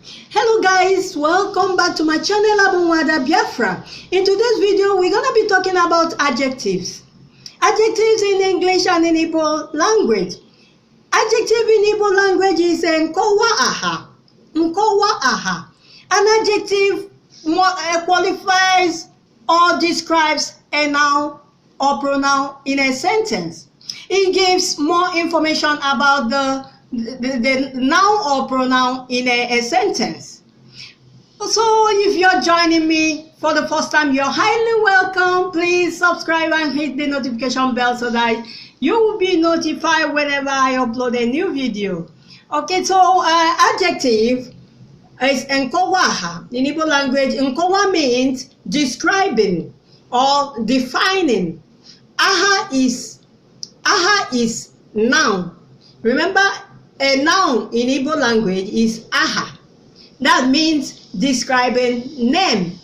Hello guys, welcome back to my channel Abunwada Biafra. In today's video, we're gonna be talking about adjectives. Adjectives in English and in Igbo language. Adjective in Igbo language is nkowa aha. Nkowa aha. An adjective qualifies or describes a noun or pronoun in a sentence. It gives more information about the noun or pronoun in a sentence. So if you're joining me for the first time, you're highly welcome. Please subscribe and hit the notification bell so that you will be notified whenever I upload a new video. Okay, so adjective is nkowa. In Igbo language, nkowa means describing or defining. Aha is noun. Remember, a noun in Igbo language is aha. That means describing name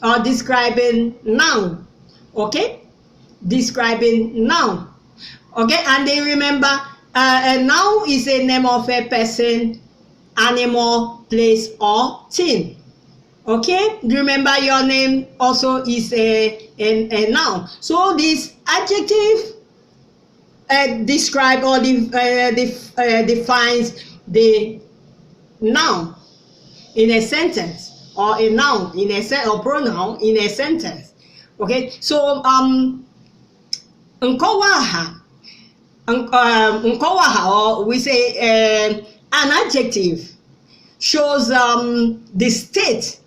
or describing noun. Okay? Describing noun. Okay? And then remember, a noun is a name of a person, animal, place, or thing. Okay? Remember, your name also is a noun. So this adjective describe or defines the noun in a sentence, or a noun in a or pronoun in a sentence. Okay, so nkowaha, or we say an adjective shows the state.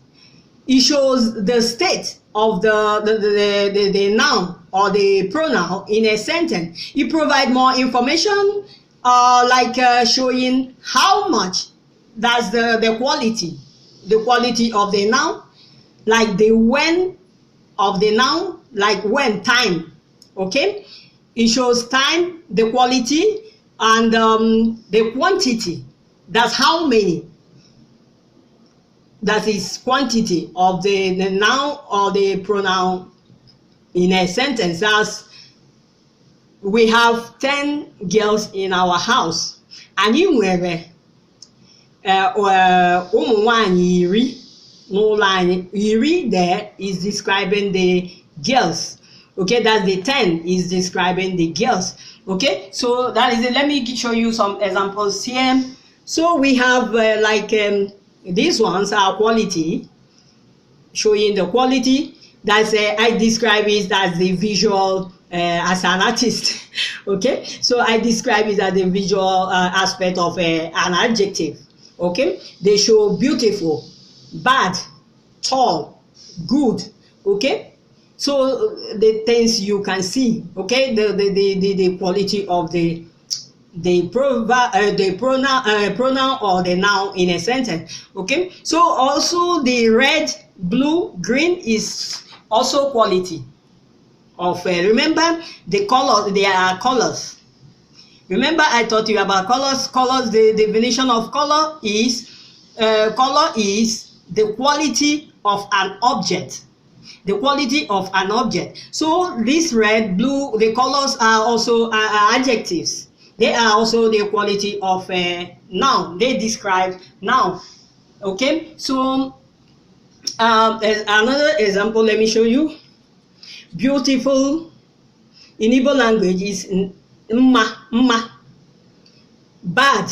It shows the state of the noun or the pronoun in a sentence. You provide more information, like showing how much, that's the quality of the noun, like the when of the noun, like when, time. Okay, it shows time, the quality, and the quantity, that's how many. That is quantity of the noun or the pronoun in a sentence. As we have 10 girls in our house, and you nwere ụmụ nwanyị iri n'ụlọ anyị. Iri there is describing the girls. Okay, that's the 10 is describing the girls. Okay, so that is it. Let me show you some examples here. So we have these ones are quality, showing the quality. That's I describe it as the visual, as an artist. Okay, so I describe it as the visual aspect of an adjective. Okay, they show beautiful, bad, tall, good. Okay, so the things you can see. Okay, the quality of the pronoun or the noun in a sentence. Okay, so also the red, blue, green is also quality of remember the color. There are colors. Remember I taught you about colors. The definition of color is the quality of an object. The quality of an object. So this red, blue, the colors are also adjectives. They are also the quality of a noun. They describe noun. Okay, so as another example, let me show you. Beautiful in Igbo language is mma. Bad,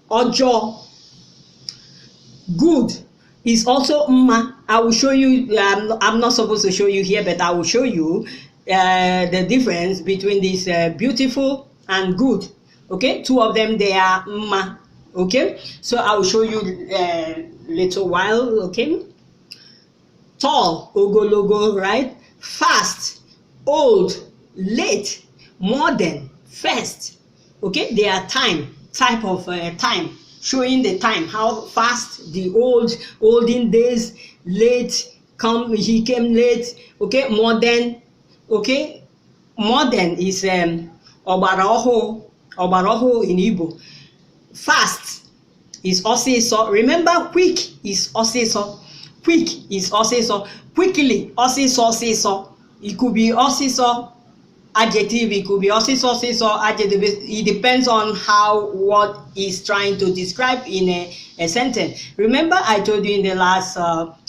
ojo. Good is also mma. I will show you. I'm not supposed to show you here, but I will show you the difference between this beautiful and good. Okay, two of them, they are mma. Okay, so I will show you little while. Okay, tall, ogologo, right? Fast, old, late, modern, first. Okay, they are type of time, showing the time, how fast, the olden days, late, he came late. Okay, modern. Okay, modern is obara in Igbo. Fast is osiso. Remember, quick is osiso. Quick is osiso. Quickly, osiso. It could be osiso. adjective, it could be osiso or adjective. It depends on how what is trying to describe in a sentence. Remember, I told you in the last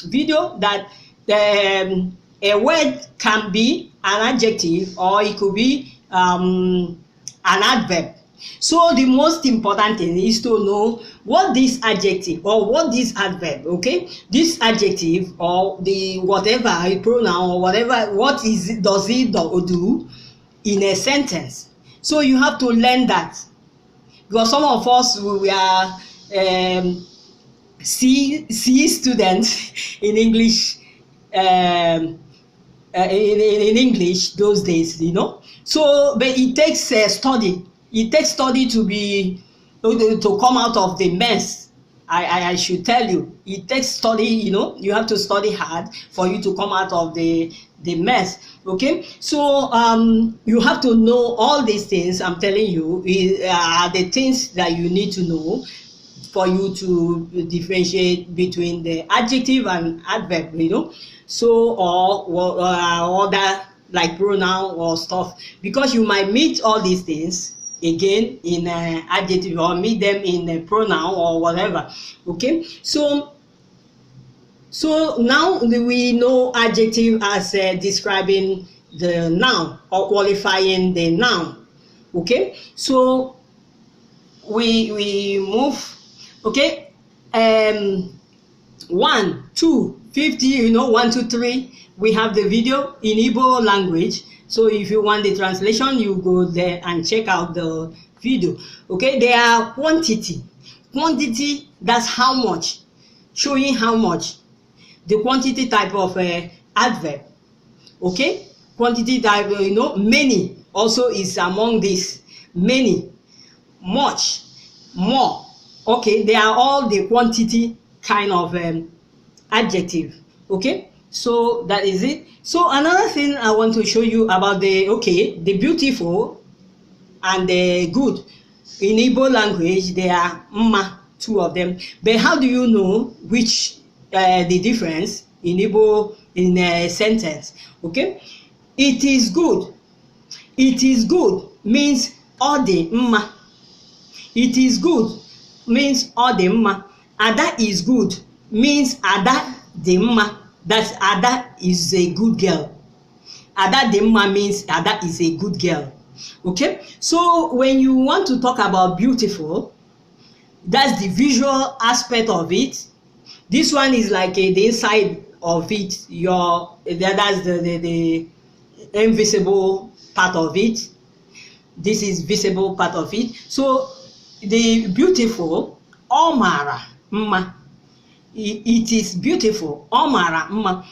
video that a word can be an adjective or it could be an adverb. So the most important thing is to know what this adjective or what this adverb, okay, this adjective or the whatever a pronoun or whatever, what is it, does it do in a sentence. So you have to learn that, because some of us, we are C students in English, in English those days, you know. So but it takes study. It takes study to come out of the mess. I should tell you, it takes study. You know, you have to study hard for you to come out of the mess. Okay, so you have to know all these things. I'm telling you, are the things that you need to know for you to differentiate between the adjective and adverb. You know, so or other like pronoun or stuff, because you might meet all these things again in adjective or meet them in a pronoun or whatever. Okay, so now we know adjective as describing the noun or qualifying the noun. Okay, so we move. Okay, 1, 2, 50, you know, 1, 2, 3. We have the video in Igbo language. So if you want the translation, you go there and check out the video. Okay, there are quantity. Quantity, that's how much, showing how much. The quantity type of adverb. Okay, quantity type, you know, many also is among this. Many, much, more. Okay, they are all the quantity kind of adjective. Okay, so that is it. So another thing I want to show you about the beautiful and the good. In Igbo language, there are mma, 2 of them. But how do you know which the difference in Igbo in a sentence? Okay, it is good. It is good means ode mma. It is good means ode mma. Ada is good means ada de mma. That's Ada is a good girl. Ada Demma means Ada is a good girl. Okay, so when you want to talk about beautiful, that's the visual aspect of it. This one is like the inside of it. That's the invisible part of it. This is visible part of it. So the beautiful, omara mma. It is beautiful. Omara mma.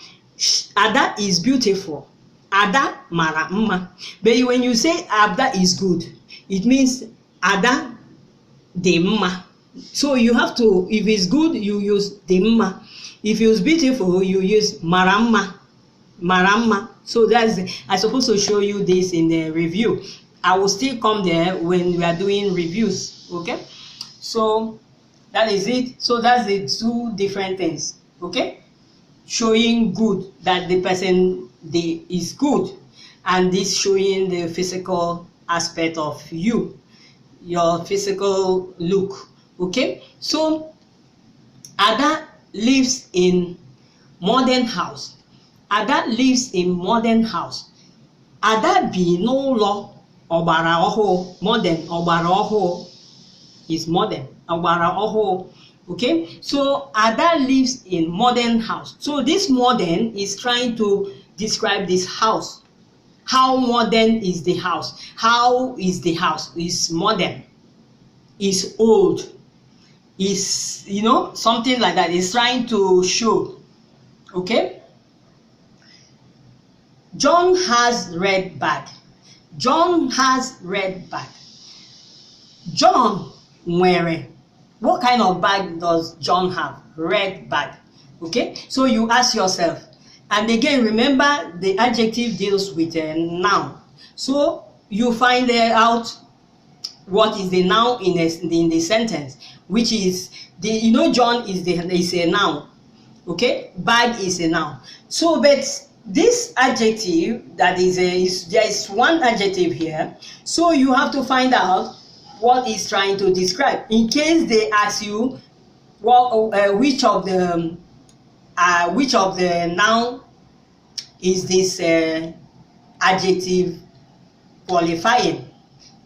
Ada is beautiful. Ada mara mma. But when you say Ada is good, it means Ada de mma. So you have to, if it's good, you use de mma. If it's beautiful, you use maramma. Maramma. So that's, I'm supposed to show you this in the review. I will still come there when we are doing reviews. Okay, so that is it. So that's the 2 different things. Okay, showing good, that the person is good, and this showing the physical aspect of you, your physical look. Okay, so Ada lives in modern house. Ada lives in modern house. Ada bi n'ụlọ obara ohuru. Modern, obara ohuru is modern. Obara ohuru. Okay, so Ada lives in modern house. So this modern is trying to describe this house. How modern is the house? How is the house? Is modern, is old, is, you know, something like that. It's trying to show. Okay, John has red bag. John has red bag. John nwere. What kind of bag does John have? Red bag. Okay, so you ask yourself. And again, remember the adjective deals with a noun. So you find out what is the noun in the sentence, which is the, you know, John is a noun. Okay, bag is a noun. So but this adjective that is there is one adjective here, so you have to find out what it's trying to describe. In case they ask you what which of the noun is this adjective qualifying,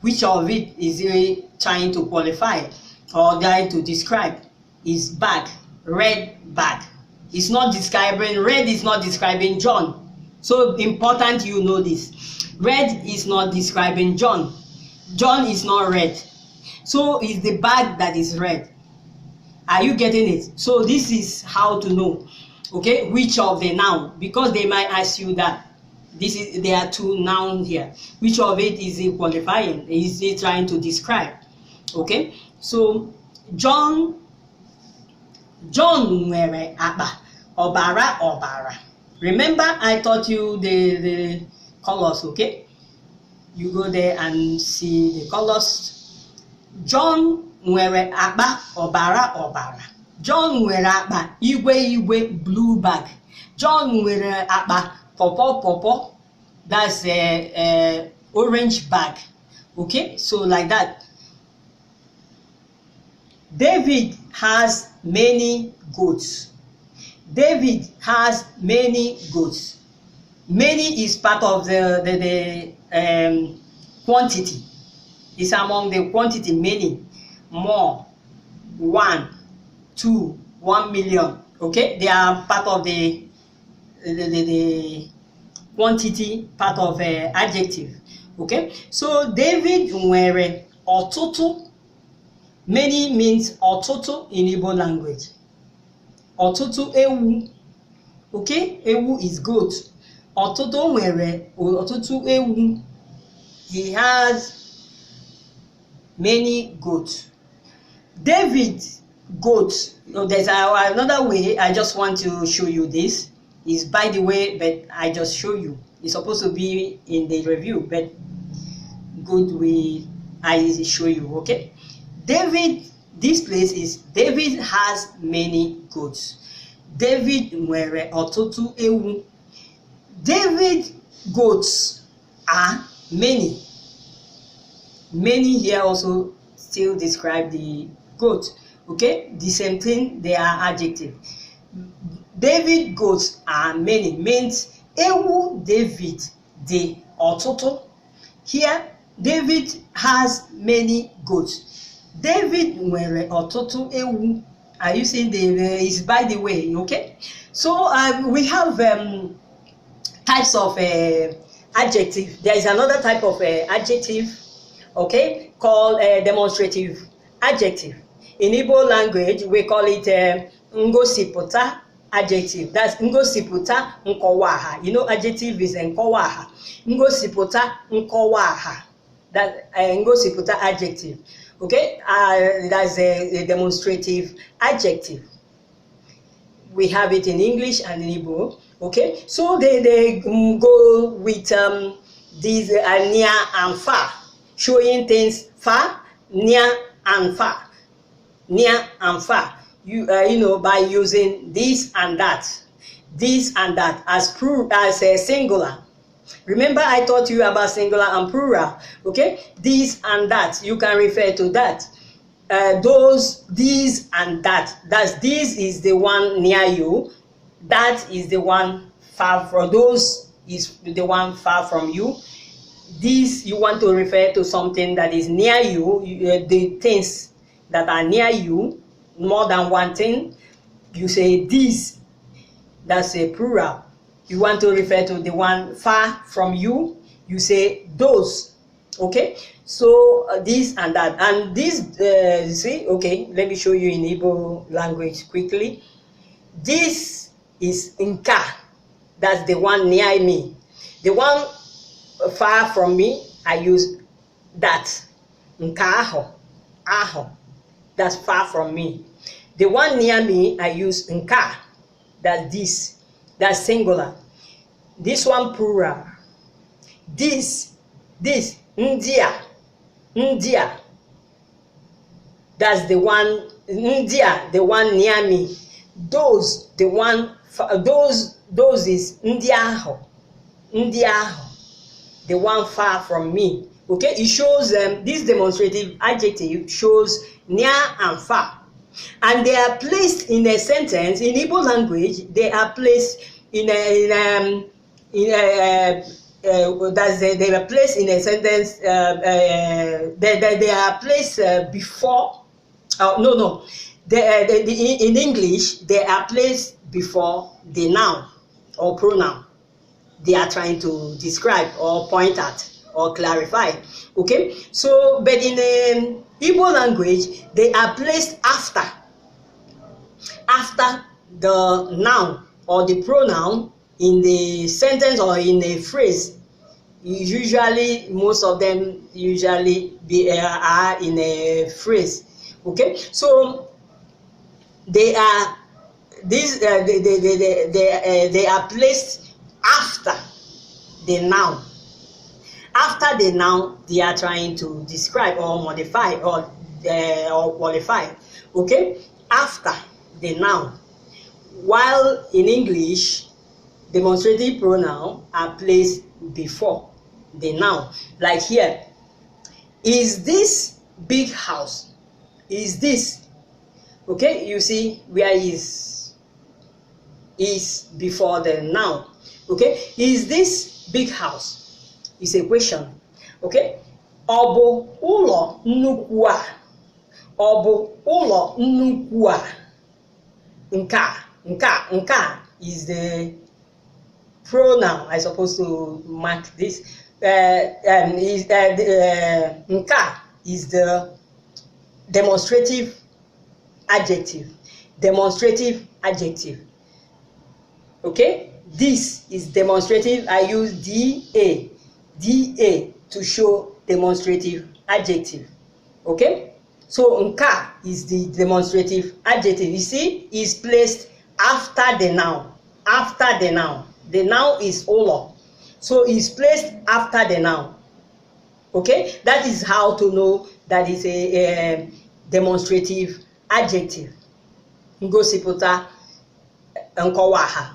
which of it is it trying to qualify or trying to describe. Is bag, red bag. It's not describing, red is not describing John. So important you know this. Red is not describing John. John is not red. So it's the bag that is red. Are you getting it? So this is how to know, okay, which of the noun, because they might ask you that. There are two nouns here. Which of it is it qualifying? Is it trying to describe? Okay, so John nwere akpa, obara. Remember I taught you the colors, okay? You go there and see the colors. John nwere akpa, obara. John nwere akpa, igwe, blue bag. John nwere akpa, popo, that's a orange bag. Okay, so like that. David has many goats. David has many goats. Many is part of the quantity. It's among the quantity. Many, more, 1, 2, 1 million. Okay, they are part of the quantity, part of adjective. Okay, so David nwere ọtụtụ. Many means ọtụtụ in Igbo language. Ọtụtụ ewu. Okay, ewu is goat. Ọtụtụ nwere ọtụtụ ewu. He has many goats. David goat. There's another way. I just want to show you this. Is by the way, but I just show you. It's supposed to be in the review, but good way I show you. Okay. David, this place is David has many goats. David nwere ọtụtụ ewu. David goats are many. Many here also still describe the goat. Okay, the same thing, they are adjective. David goats are many means ewu David dị ọtụtụ. Here, David has many goats. David nwere ọtụtụ ewu. Are you seeing is by the way, okay? So we have types of adjective. There is another type of adjective, okay, called demonstrative adjective. In Igbo language, we call it ngosipụta adjective. That's ngosipụta nkọwa. You know, adjective is nkọwa. Ngosipụta nkọwa. That ngosipụta adjective. Okay, that's a demonstrative adjective. We have it in English and in Igbo. Okay, so they go with these near and far, showing things far, near and far, near and far. You know, by using this and that as a singular. Remember I taught you about singular and plural. Okay, this and that, you can refer to that. Those, these and that. That's this is the one near you. That is the one far from. Those is the one far from you. This you want to refer to something that is near you. The things that are near you, more than one thing. You say this. That's a plural. You want to refer to the one far from you, you say those. Okay, so this and that, and this see, okay, let me show you in Igbo language quickly. This is nka, that's the one near me. The one far from me, I use that. Nka aho, that's far from me. The one near me, I use nka, that's this. That's singular. This one plural. This, India. That's the one, India, the one near me. Those, the one those is ndị ahụ, the one far from me. Okay, it shows this demonstrative adjective shows near and far, and they are placed in a sentence. In Igbo language, they are placed they are placed in a sentence. They are placed before. In English, they are placed before the noun or pronoun they are trying to describe or point at or clarify. Okay, so but in Igbo language, they are placed after the noun or the pronoun in the sentence or in a phrase. Usually, most of them are in a phrase. Okay, so they are they are placed after the noun. After the noun they are trying to describe or modify or qualify. Okay, after the noun. While in English, demonstrative pronoun are placed before the noun. Like here, is this big house? Is this? Okay, you see where is before the noun. Okay, is this big house? Is a question. Okay, obu ulo nnukwu a? Obu ulo nnukwu a? Nka is the pronoun. I supposed to mark this. Nka is the demonstrative adjective. Demonstrative adjective. Okay, this is demonstrative. I use DA to show demonstrative adjective. Okay, so nka is the demonstrative adjective. You see, is placed after the noun. After the noun. The noun is ulo, so is placed after the noun. Okay, that is how to know that is a demonstrative adjective. Ngosipụta nkọwa ha.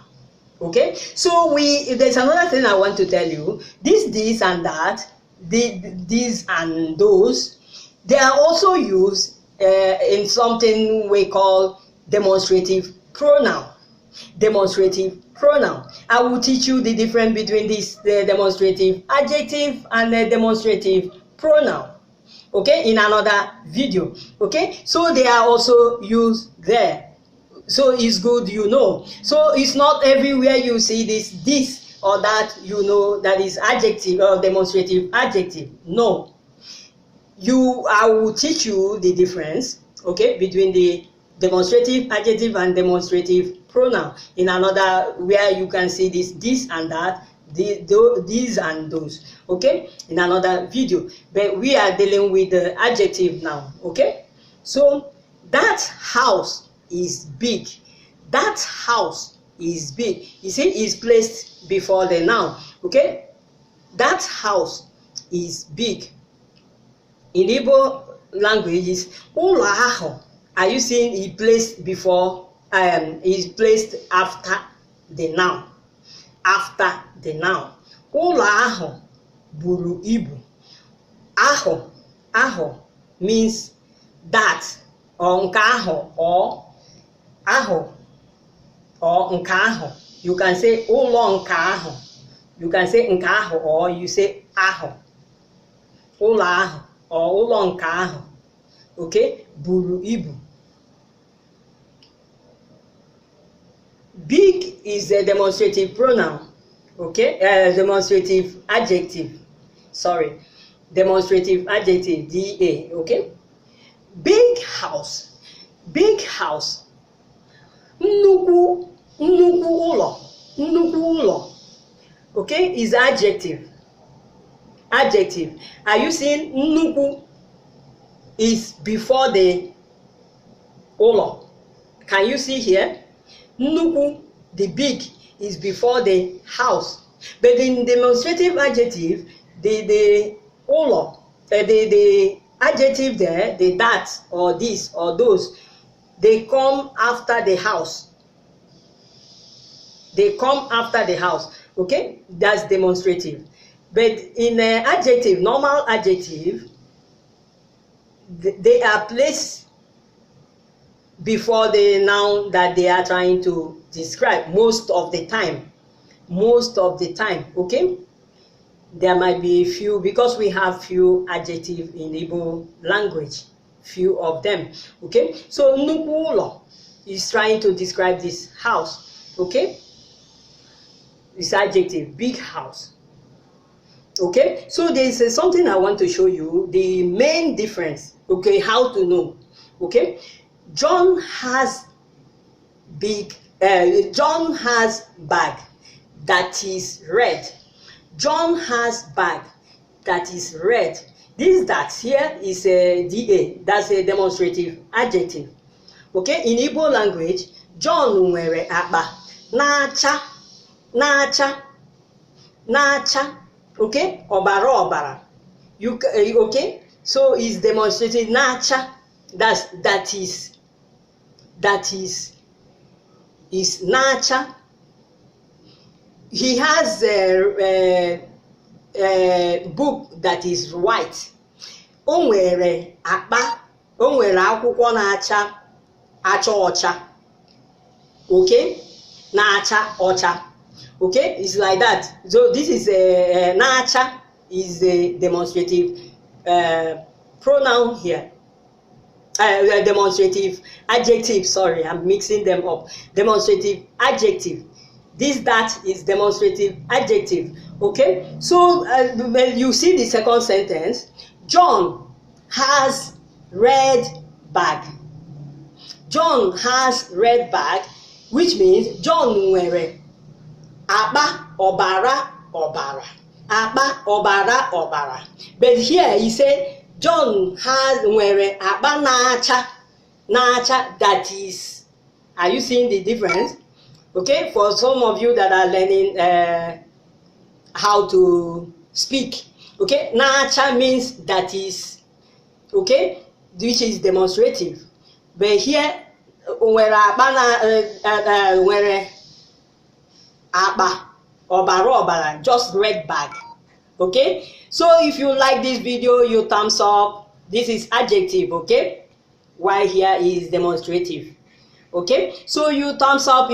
Okay, so there's another thing I want to tell you. This and that, these and those, they are also used in something we call demonstrative pronoun. Demonstrative pronoun. I will teach you the difference between the demonstrative adjective and the demonstrative pronoun. Okay, in another video. Okay, so they are also used there. So it's good you know. So it's not everywhere you see this or that, you know, that is adjective or demonstrative adjective. No. I will teach you the difference, okay, between the demonstrative adjective and demonstrative pronoun in another where you can see this and that, these and those, okay, in another video. But we are dealing with the adjective now. Okay, so that house is big. That house is big. You see, is placed before the noun. Okay, that house is big. In Igbo language is ụlọ ahụ. Are you seeing it placed before? Is placed after the noun. After the noun. Ụlọ ahụ buru ibu. Ahụ means that or nke ahụ or ahụ or nke ahụ. You can say ụlọ nke ahụ. You can say nke ahụ or you say ahụ. Ụlọ ahụ or ụlọ nke ahụ. Okay, buru ibu. Big is a demonstrative pronoun. Okay, demonstrative adjective. Sorry, demonstrative adjective, DA. Okay, big house. Big house. Nnukwu ụlọ. Nnukwu ụlọ. Okay, is adjective. Adjective. Are you seeing nnukwu is before the ụlọ? Can you see here? Nnukwu, the big, is before the house. But in demonstrative adjective, the ụlọ, the adjective there, the that or this or those, they come after the house. they come after the house. Okay, that's demonstrative. But in adjective, normal adjective, they are placed before the noun that they are trying to describe most of the time. Okay, there might be a few, because we have few adjectives in Igbo language, few of them. Okay, so nnukwu ụlọ is trying to describe this house. Okay, this adjective, big house. Okay, so there is something I want to show you, the main difference. Okay, how to know. Okay, John has bag that is red. John has bag that is red. This that here is a DA, that's a demonstrative adjective. Okay, in Igbo language, John nwere akpa na-acha okay, obara. You okay, so is demonstrative na-acha, that is na-acha. He has a book that is white. O nwere akpa, o nwere akwụkwọ na-acha ọcha. Okay, na-acha ọcha. Okay, it's like that. So this is a na-acha is a demonstrative pronoun here. Demonstrative adjective, sorry, I'm mixing them up. Demonstrative adjective. This that is demonstrative adjective. Okay, so when you see the second sentence, John has red bag. John has red bag, which means John nwere akpa obara. Akpa obara. But here he said John has nwere akpa na-acha, that is, are you seeing the difference? Okay, for some of you that are learning how to speak, okay, na-acha means that is, okay, which is demonstrative. But here, nwere akpa obara, just red bag. Okay, so if you like this video, you thumbs up. This is adjective, okay, while here is demonstrative. Okay, so you thumbs up